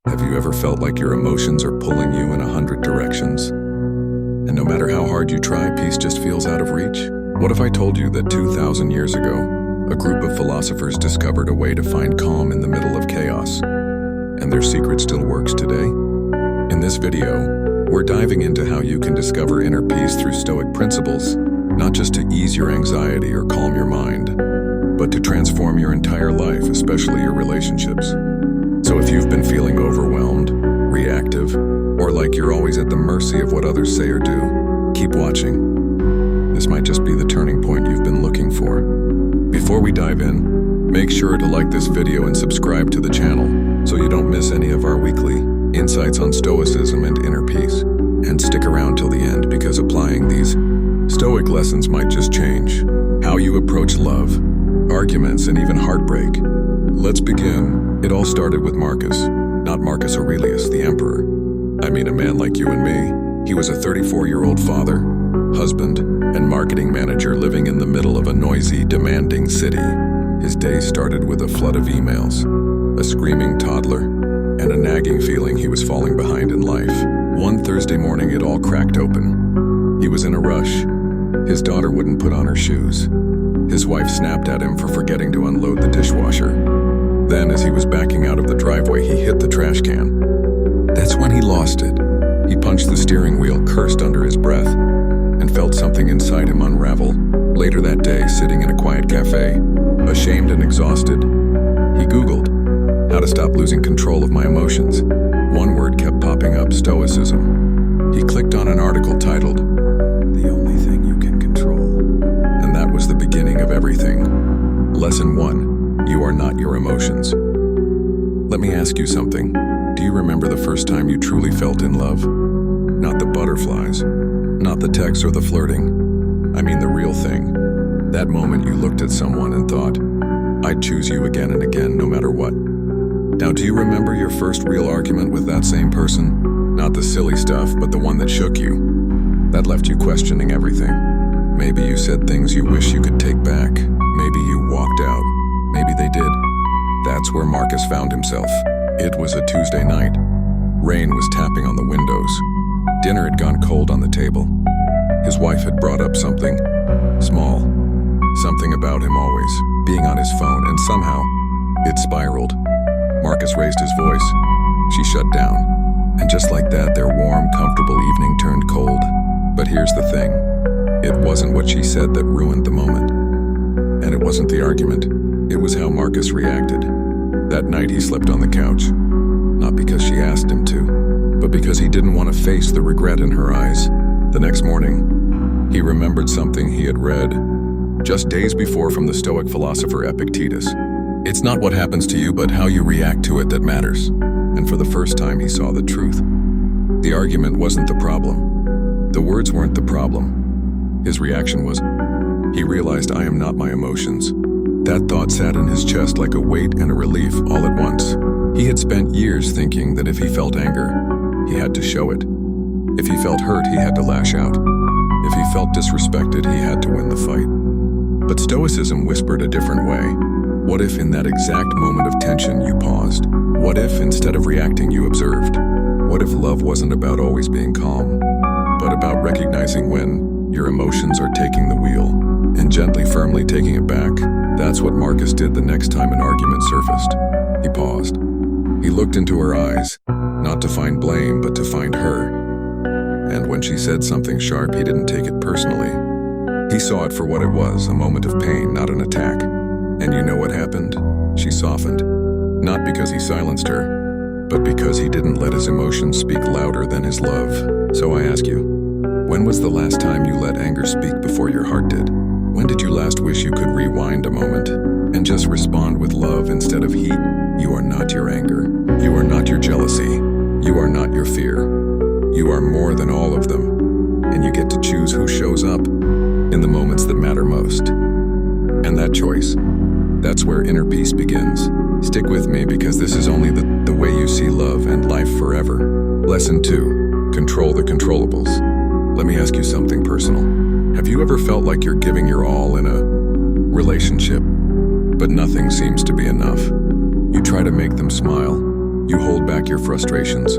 Have you ever felt like your emotions are pulling you in 100 directions? And no matter how hard you try, peace just feels out of reach? What if I told you that 2,000 years ago, a group of philosophers discovered a way to find calm in the middle of chaos, and their secret still works today? In this video, we're diving into how you can discover inner peace through Stoic principles, not just to ease your anxiety or calm your mind, but to transform your entire life, especially your relationships. So if you've been feeling overwhelmed, reactive, or like you're always at the mercy of what others say or do, keep watching. This might just be the turning point you've been looking for. Before we dive in, make sure to like this video and subscribe to the channel so you don't miss any of our weekly insights on Stoicism and inner peace. And stick around till the end, because applying these Stoic lessons might just change how you approach love, arguments, and even heartbreak. Let's begin. It all started with Marcus, not Marcus Aurelius, the emperor. I mean, a man like you and me. He was a 34-year-old father, husband, and marketing manager living in the middle of a noisy, demanding city. His day started with a flood of emails, a screaming toddler, and a nagging feeling he was falling behind in life. One Thursday morning, it all cracked open. He was in a rush. His daughter wouldn't put on her shoes. His wife snapped at him for forgetting to unload the dishwasher. Then, as he was backing out of the driveway, he hit the trash can. That's when he lost it. He punched the steering wheel, cursed under his breath, and felt something inside him unravel. Later that day, sitting in a quiet cafe, ashamed and exhausted, he Googled how to stop losing control of my emotions. One word kept popping up: Stoicism. He clicked on an article titled, "The Only Thing You Can Control." And that was the beginning of everything. Lesson 1. You are not your emotions. Let me ask you something. Do you remember the first time you truly felt in love? Not the butterflies, not the texts or the flirting. I mean the real thing. That moment you looked at someone and thought, "I'd choose you again and again, no matter what." Now, do you remember your first real argument with that same person? Not the silly stuff, but the one that shook you. That left you questioning everything. Maybe you said things you wish you could take back. Maybe you walked out. Maybe they did. That's where Marcus found himself. It was a Tuesday night. Rain was tapping on the windows. Dinner had gone cold on the table. His wife had brought up something small, something about him always being on his phone, and somehow it spiraled. Marcus raised his voice. She shut down. And just like that, their warm, comfortable evening turned cold. But here's the thing. It wasn't what she said that ruined the moment. And it wasn't the argument. It was how Marcus reacted. That night he slept on the couch. Not because she asked him to, but because he didn't want to face the regret in her eyes. The next morning, he remembered something he had read just days before from the Stoic philosopher Epictetus. It's not what happens to you, but how you react to it that matters. And for the first time, he saw the truth. The argument wasn't the problem. The words weren't the problem. His reaction was, he realized, I am not my emotions. That thought sat in his chest like a weight and a relief all at once. He had spent years thinking that if he felt anger, he had to show it. If he felt hurt, he had to lash out. If he felt disrespected, he had to win the fight. But Stoicism whispered a different way. What if in that exact moment of tension you paused? What if instead of reacting you observed? What if love wasn't about always being calm, but about recognizing when your emotions are taking the wheel and gently, firmly taking it back? That's what Marcus did the next time an argument surfaced. He paused. He looked into her eyes, not to find blame, but to find her. And when she said something sharp, he didn't take it personally. He saw it for what it was, a moment of pain, not an attack. And you know what happened? She softened. Not because he silenced her, but because he didn't let his emotions speak louder than his love. So I ask you, when was the last time you let anger speak before your heart did? When did you last wish you could rewind a moment and just respond with love instead of heat? You are not your anger. You are not your jealousy. You are not your fear. You are more than all of them. And you get to choose who shows up in the moments that matter most. And that choice, that's where inner peace begins. Stick with me, because this is only the way you see love and life forever. Lesson 2. Control the controllables. Let me ask you something personal. Have you ever felt like you're giving your all in a relationship, but nothing seems to be enough? You try to make them smile, You hold back your frustrations.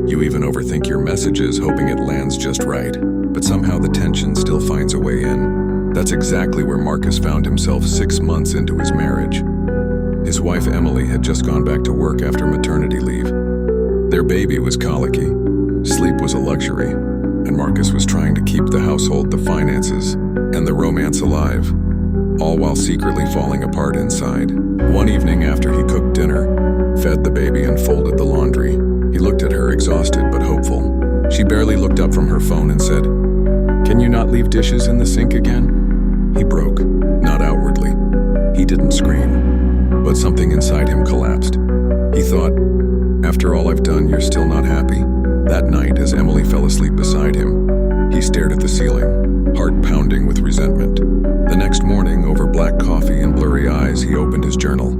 You even overthink your messages, hoping it lands just right. But somehow the tension still finds a way in. That's exactly where Marcus found himself 6 months into his marriage. His wife Emily had just gone back to work after maternity leave. Their baby was colicky. Sleep was a luxury. And Marcus was trying to keep the household, the finances, and the romance alive, all while secretly falling apart inside. One evening after he cooked dinner, fed the baby and folded the laundry, he looked at her exhausted but hopeful. She barely looked up from her phone and said, "Can you not leave dishes in the sink again?" He broke, not outwardly. He didn't scream, but something inside him collapsed. He thought, "After all I've done, you're still not happy?" That night, as Emily fell asleep beside him, he stared at the ceiling, heart pounding with resentment. The next morning, over black coffee and blurry eyes, he opened his journal.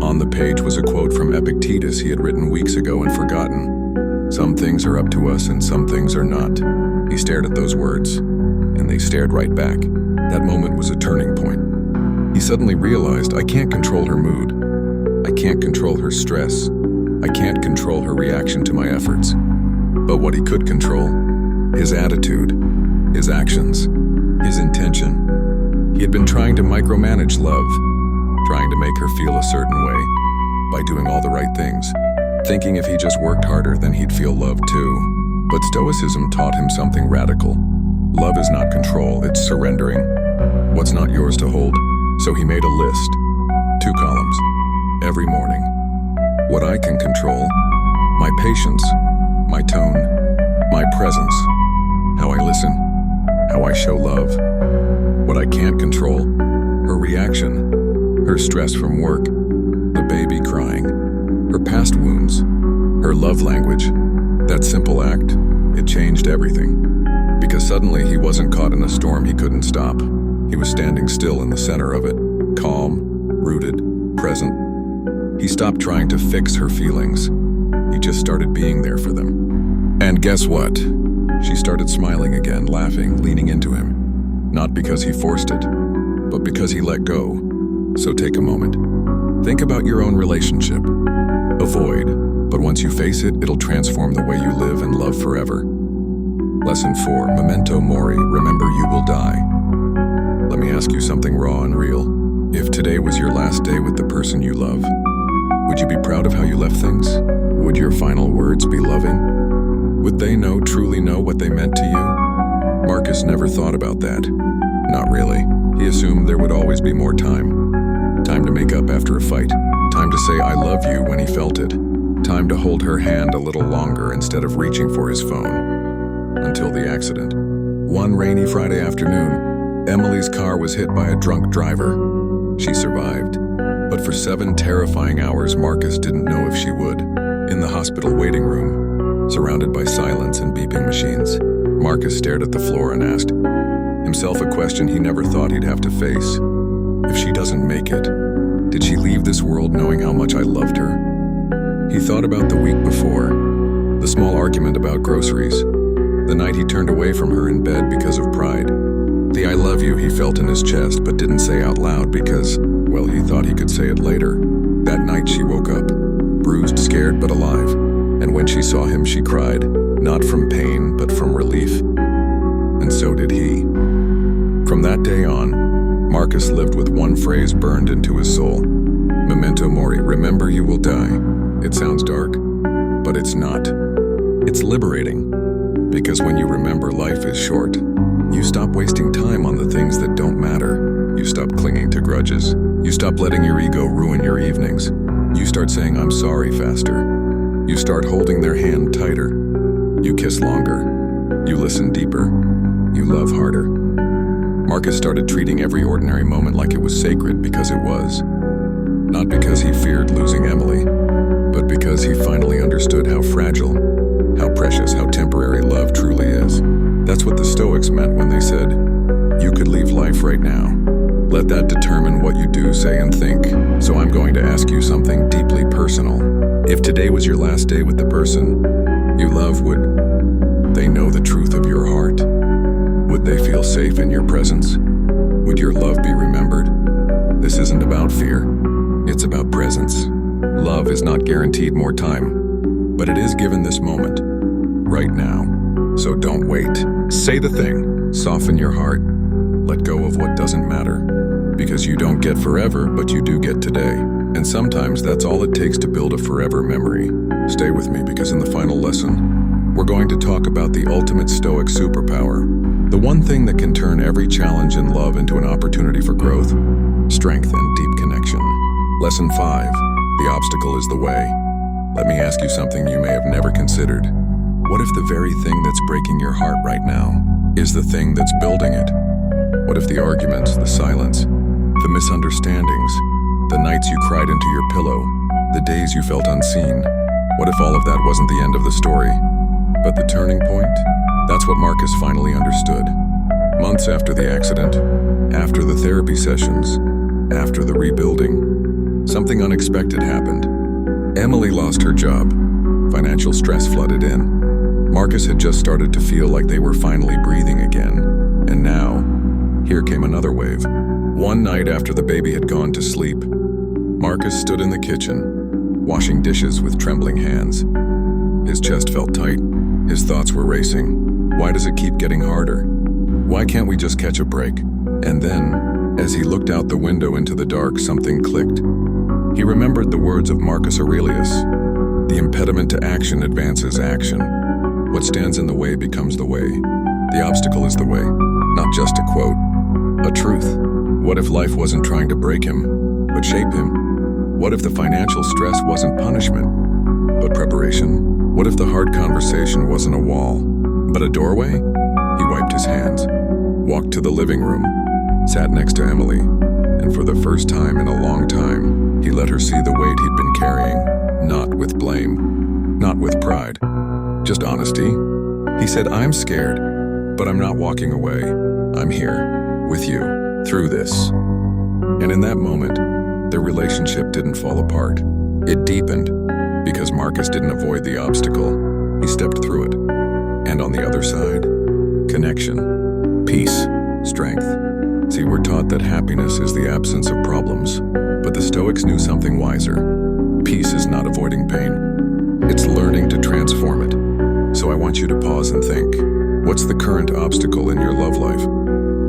On the page was a quote from Epictetus he had written weeks ago and forgotten. "Some things are up to us and some things are not." He stared at those words, and they stared right back. That moment was a turning point. He suddenly realized, I can't control her mood. I can't control her stress. I can't control her reaction to my efforts. But what he could control, his attitude, his actions, his intention. He had been trying to micromanage love, trying to make her feel a certain way by doing all the right things, thinking if he just worked harder, then he'd feel love too. But Stoicism taught him something radical. Love is not control, it's surrendering what's not yours to hold. So he made a list, 2 columns, every morning. What I can control, my patience, my tone, my presence, how I listen, how I show love. What I can't control, her reaction, her stress from work, the baby crying, her past wounds, her love language. That simple act, it changed everything. Because suddenly he wasn't caught in a storm he couldn't stop. He was standing still in the center of it, calm, rooted, present. He stopped trying to fix her feelings. He just started being there for them. And guess what? She started smiling again, laughing, leaning into him. Not because he forced it, but because he let go. So take a moment. Think about your own relationship. Avoid, but once you face it, it'll transform the way you live and love forever. Lesson 4, Memento Mori, remember you will die. Let me ask you something raw and real. If today was your last day with the person you love, would you be proud of how you left things? Would your final words be loving? Would they truly know what they meant to you? Marcus never thought about that. Not really. He assumed there would always be more time. Time to make up after a fight. Time to say I love you when he felt it. Time to hold her hand a little longer instead of reaching for his phone. Until the accident. One rainy Friday afternoon, Emily's car was hit by a drunk driver. She survived. But for 7 terrifying hours, Marcus didn't know if she would. In the hospital waiting room, surrounded by silence and beeping machines, Marcus stared at the floor and asked himself a question he never thought he'd have to face. If she doesn't make it, did she leave this world knowing how much I loved her? He thought about the week before, the small argument about groceries, the night he turned away from her in bed because of pride, the I love you he felt in his chest but didn't say out loud because, well, he thought he could say it later. That night she woke up, bruised, scared, but alive. And when she saw him, she cried, not from pain, but from relief. And so did he. From that day on, Marcus lived with one phrase burned into his soul. Memento Mori, remember you will die. It sounds dark, but it's not. It's liberating. Because when you remember life is short, you stop wasting time on the things that don't matter. You stop clinging to grudges. You stop letting your ego ruin your evenings. You start saying I'm sorry faster. You start holding their hand tighter. You kiss longer. You listen deeper. You love harder. Marcus started treating every ordinary moment like it was sacred because it was. Not because he feared losing Emily, but because he finally understood how fragile, how precious, how temporary love truly is. That's what the Stoics meant when they said, you could leave life right now. Let that determine what you do, say, and think. So I'm going to ask you something deeply personal. If today was your last day with the person you love, would they know the truth of your heart? Would they feel safe in your presence? Would your love be remembered? This isn't about fear. It's about presence. Love is not guaranteed more time. but it is given this moment, right now. So don't wait. Say the thing. Soften your heart. Let go of what doesn't matter. Because you don't get forever, but you do get today. And sometimes that's all it takes to build a forever memory. Stay with me, because in the final lesson, we're going to talk about the ultimate Stoic superpower. The one thing that can turn every challenge in love into an opportunity for growth, strength, and deep connection. Lesson 5. The obstacle is the way. Let me ask you something you may have never considered. What if the very thing that's breaking your heart right now is the thing that's building it? What if the arguments, the silence, the misunderstandings, the nights you cried into your pillow, the days you felt unseen, what if all of that wasn't the end of the story, but the turning point? That's what Marcus finally understood. Months after the accident, after the therapy sessions, after the rebuilding, something unexpected happened. Emily lost her job. Financial stress flooded in. Marcus had just started to feel like they were finally breathing again. And now, here came another wave. One night after the baby had gone to sleep, Marcus stood in the kitchen, washing dishes with trembling hands. His chest felt tight. His thoughts were racing. Why does it keep getting harder? Why can't we just catch a break? And then, as he looked out the window into the dark, something clicked. He remembered the words of Marcus Aurelius. The impediment to action advances action. What stands in the way becomes the way. The obstacle is the way. Not just a quote, a truth. What if life wasn't trying to break him, but shape him? What if the financial stress wasn't punishment, but preparation? What if the hard conversation wasn't a wall, but a doorway? He wiped his hands, walked to the living room, sat next to Emily, and for the first time in a long time, he let her see the weight he'd been carrying, not with blame, not with pride, just honesty. He said, "I'm scared, but I'm not walking away. I'm here, with you, through this." And in that moment, their relationship didn't fall apart. It deepened, because Marcus didn't avoid the obstacle. He stepped through it. And on the other side, connection, peace, strength. See, we're taught that happiness is the absence of problems, but the Stoics knew something wiser. Peace is not avoiding pain. It's learning to transform it. So I want you to pause and think, what's the current obstacle in your love life?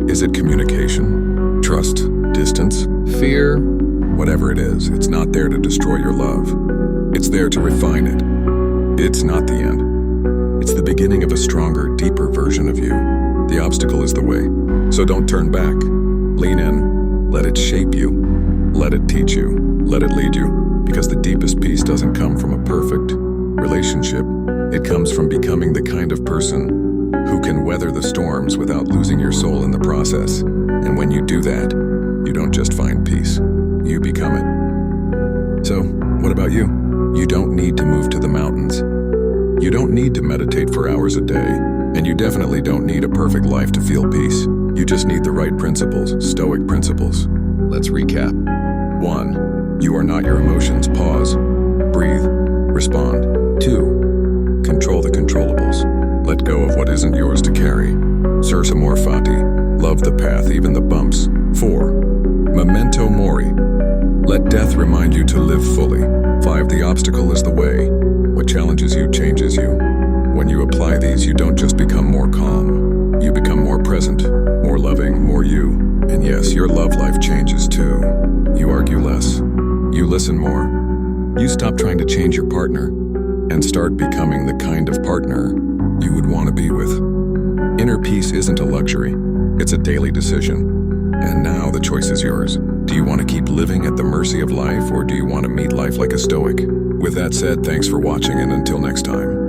Is it communication, trust, distance, fear? Whatever it is, it's not there to destroy your love. It's there to refine it. It's not the end. It's the beginning of a stronger, deeper version of you. The obstacle is the way. So don't turn back. Lean in. Let it shape you. Let it teach you. Let it lead you. Because the deepest peace doesn't come from a perfect relationship. It comes from becoming the kind of person who can weather the storms without losing your soul in the process. And when you do that, you don't just find peace. You become it. So, what about you? You don't need to move to the mountains. You don't need to meditate for hours a day. And you definitely don't need a perfect life to feel peace. You just need the right principles, Stoic principles. Let's recap. 1. You are not your emotions. Pause. Breathe. Respond. 2. Control the controllables. Let go of what isn't yours to carry. Sursa amor fati. Love the path, even the bumps. 4. Memento mori. Let death remind you to live fully. 5. The obstacle is the way. What challenges you changes you. When you apply these, you don't just become more calm. You become more present, more loving, more you. And yes, your love life changes too. You argue less. You listen more. You stop trying to change your partner and start becoming the kind of partner you would want to be with. Inner peace isn't a luxury. It's a daily decision. And now the choice is yours. Do you want to keep living at the mercy of life, or do you want to meet life like a Stoic? With that said, thanks for watching, and until next time.